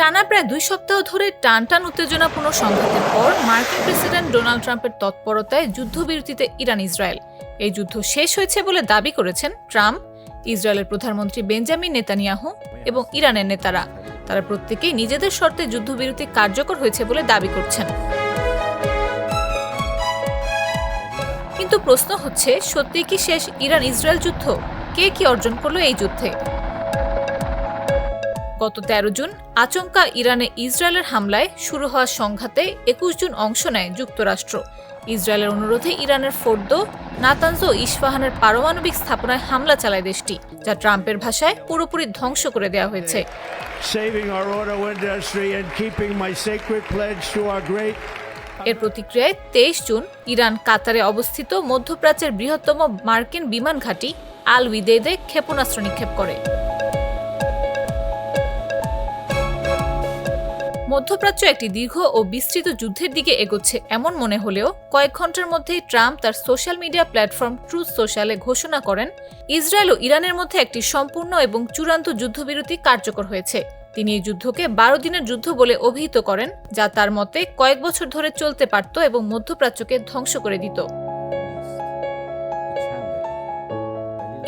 টানা প্রায় 2 সপ্তাহ ধরে টানটান উত্তেজনাপূর্ণ সংঘাতের পর মার্কিন প্রেসিডেন্ট ডোনাল্ড ট্রাম্পের তৎপরতায় যুদ্ধবিরতিতে ইরান ইসরায়েল এই যুদ্ধ শেষ হয়েছে বলে দাবি করেছেন ট্রাম্প, ইসরায়েলের প্রধানমন্ত্রী বেঞ্জামিন নেতানিয়াহু এবং ইরানের নেতারা। তারা প্রত্যেকেই নিজেদের শর্তে যুদ্ধবিরতি কার্যকর হয়েছে বলে দাবি করছেন। কিন্তু প্রশ্ন হচ্ছে, সত্যিই কি শেষ ইরান ইসরায়েল যুদ্ধ? কে কি অর্জন করলো এই যুদ্ধে? গত 13 জুন আচমকা ইরানে ইসরায়েলের হামলায় শুরু হওয়া সংঘাতে 21 জুন অংশ নেয় যুক্তরাষ্ট্র। ইসরায়েলের অনুরোধে ইরানের ফোর্দো, নাতানজ ও ইস্পাহানের পারমাণবিক স্থাপনায় হামলা চালায় দেশটি, যা ট্রাম্পের ভাষায় পুরোপুরি ধ্বংস করে দেওয়া হয়েছে। এর প্রতিক্রিয়ায় 23 জুন ইরান কাতারে অবস্থিত মধ্যপ্রাচ্যের বৃহত্তম মার্কিন বিমান ঘাঁটি আল উদেইদে ক্ষেপণাস্ত্র নিক্ষেপ করে। মধ্যপ্রাচ্য একটি দীর্ঘ ও বিস্তৃত যুদ্ধের দিকে এগোচ্ছে এমন মনে হলেও কয়েক ঘন্টার মধ্যেই ট্রাম্প তার সোশ্যাল মিডিয়া প্ল্যাটফর্ম ট্রুথ সোশ্যালে ঘোষণা করেন, ইসরায়েল ও ইরানের মধ্যে একটি সম্পূর্ণ এবং চূড়ান্ত যুদ্ধবিরতি কার্যকর হয়েছে। তিনি এই যুদ্ধকে 12 দিনের যুদ্ধ বলে অভিহিত করেন, যা তার মতে কয়েক বছর ধরে চলতে পারত এবং মধ্যপ্রাচ্যকে ধ্বংস করে দিত।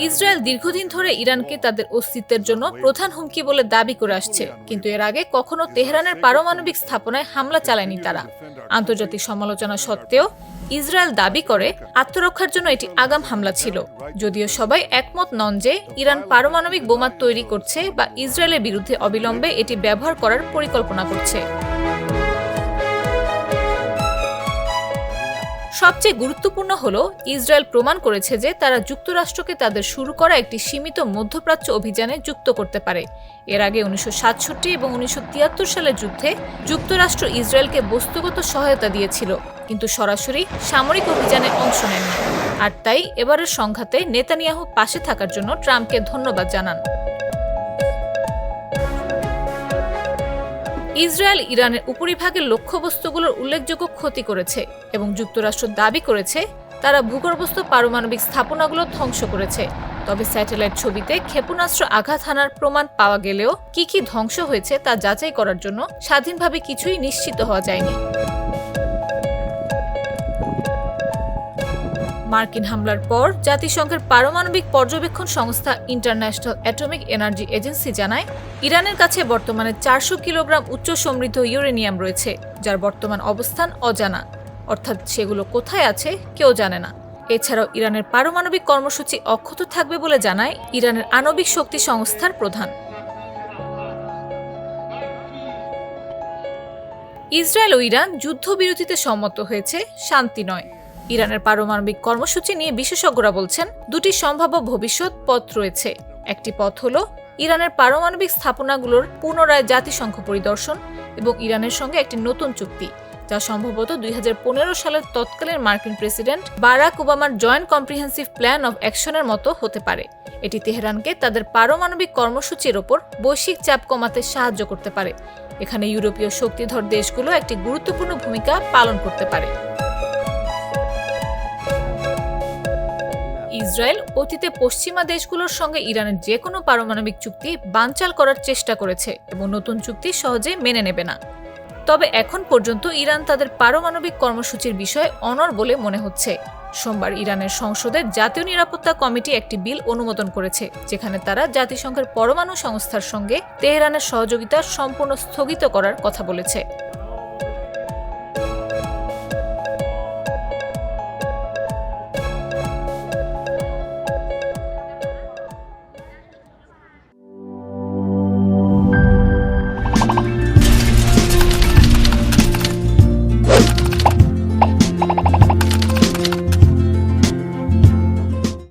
ইসরায়েল দীর্ঘদিন ধরে ইরানকে তাদের অস্তিত্বের জন্য প্রধান হুমকি বলে দাবি করে আসছে, কিন্তু এর আগে কখনো তেহরানের পারমাণবিক স্থাপনায় হামলা চালায়নি তারা। আন্তর্জাতিক সমালোচনা সত্ত্বেও ইসরায়েল দাবি করে আত্মরক্ষার জন্য এটি আগাম হামলা ছিল, যদিও সবাই একমত নন যে ইরান পারমাণবিক বোমা তৈরি করছে বা ইসরায়েলের বিরুদ্ধে অবিলম্বে এটি ব্যবহার করার পরিকল্পনা করছে। সবচেয়ে গুরুত্বপূর্ণ হলো, ইসরায়েল প্রমাণ করেছে যে তারা যুক্তরাষ্ট্রকে তাদের শুরু করা একটি সীমিত মধ্যপ্রাচ্য অভিযানে যুক্ত করতে পারে। এর আগে 1967 এবং 1973 সালের যুদ্ধে যুক্তরাষ্ট্র ইসরায়েলকে বস্তুগত সহায়তা দিয়েছিল, কিন্তু সরাসরি সামরিক অভিযানে অংশ নেয়নি। আর তাই এবারের সংঘাতে নেতানিয়াহু পাশে থাকার জন্য ট্রাম্পকে ধন্যবাদ জানান। ইসরায়েল ইরানের উপরিভাগের লক্ষ্যবস্তুগুলোর উল্লেখযোগ্য ক্ষতি করেছে এবং যুক্তরাষ্ট্র দাবি করেছে তারা ভূগর্ভস্থ পারমাণবিক স্থাপনাগুলো ধ্বংস করেছে। তবে স্যাটেলাইট ছবিতে ক্ষেপণাস্ত্র আঘাত হানার প্রমাণ পাওয়া গেলেও কি কি ধ্বংস হয়েছে তা যাচাই করার জন্য স্বাধীনভাবে কিছুই নিশ্চিত হওয়া যায়নি। মার্কিন হামলার পর জাতিসংঘের পারমাণবিক পর্যবেক্ষণ সংস্থা ইন্টারন্যাশনাল অ্যাটমিক এনার্জি এজেন্সি জানায়, ইরানের কাছে বর্তমানে 400 কিলোগ্রাম উচ্চ সমৃদ্ধ ইউরেনিয়াম রয়েছে, যার বর্তমান অবস্থান অজানা, অর্থাৎ সেগুলো কোথায় আছে কেউ জানে না। এছাড়াও ইরানের পারমাণবিক কর্মসূচি অক্ষত থাকবে বলে জানায় ইরানের আণবিক শক্তি সংস্থার প্রধান। ইসরায়েল ও ইরান যুদ্ধবিরতিতে সম্মত হয়েছে, শান্তি নয়। ইরানের পারমাণবিক কর্মসূচি নিয়ে বিশেষজ্ঞরা বলছেন, দুটি সম্ভাব্য ভবিষ্যৎ পথ রয়েছে। একটি পথ হলো ইরানের পারমাণবিক স্থাপনাগুলোর পুনরায় জাতিসংঘ পরিদর্শন এবং ইরানের সঙ্গে একটি নতুন চুক্তি, যা সম্ভবত 2015 সালের তৎকালীন মার্কিন প্রেসিডেন্ট বারাক ওবামার জয়েন্ট কম্প্রিহেন্সিভ প্ল্যান অফ অ্যাকশনের মতো হতে পারে। এটি তেহরানকে তাদের পারমাণবিক কর্মসূচির ওপর বৈশ্বিক চাপ কমাতে সাহায্য করতে পারে। এখানে ইউরোপীয় শক্তিধর দেশগুলো একটি গুরুত্বপূর্ণ ভূমিকা পালন করতে পারে। ইসরায়েল অতীতে পশ্চিমা দেশগুলোর সঙ্গে ইরানের যে কোনো পারমাণবিক চুক্তি বানচাল করার চেষ্টা করেছে এবং নতুন চুক্তি সহজে মেনে নেবে না। তবে এখন পর্যন্ত ইরান তাদের পারমাণবিক কর্মসূচির বিষয়ে অনড় বলে মনে হচ্ছে। সোমবার ইরানের সংসদের জাতীয় নিরাপত্তা কমিটি একটি বিল অনুমোদন করেছে, যেখানে তারা জাতিসংঘের পরমাণু সংস্থার সঙ্গে তেহরানের সহযোগিতা সম্পূর্ণ স্থগিত করার কথা বলেছে।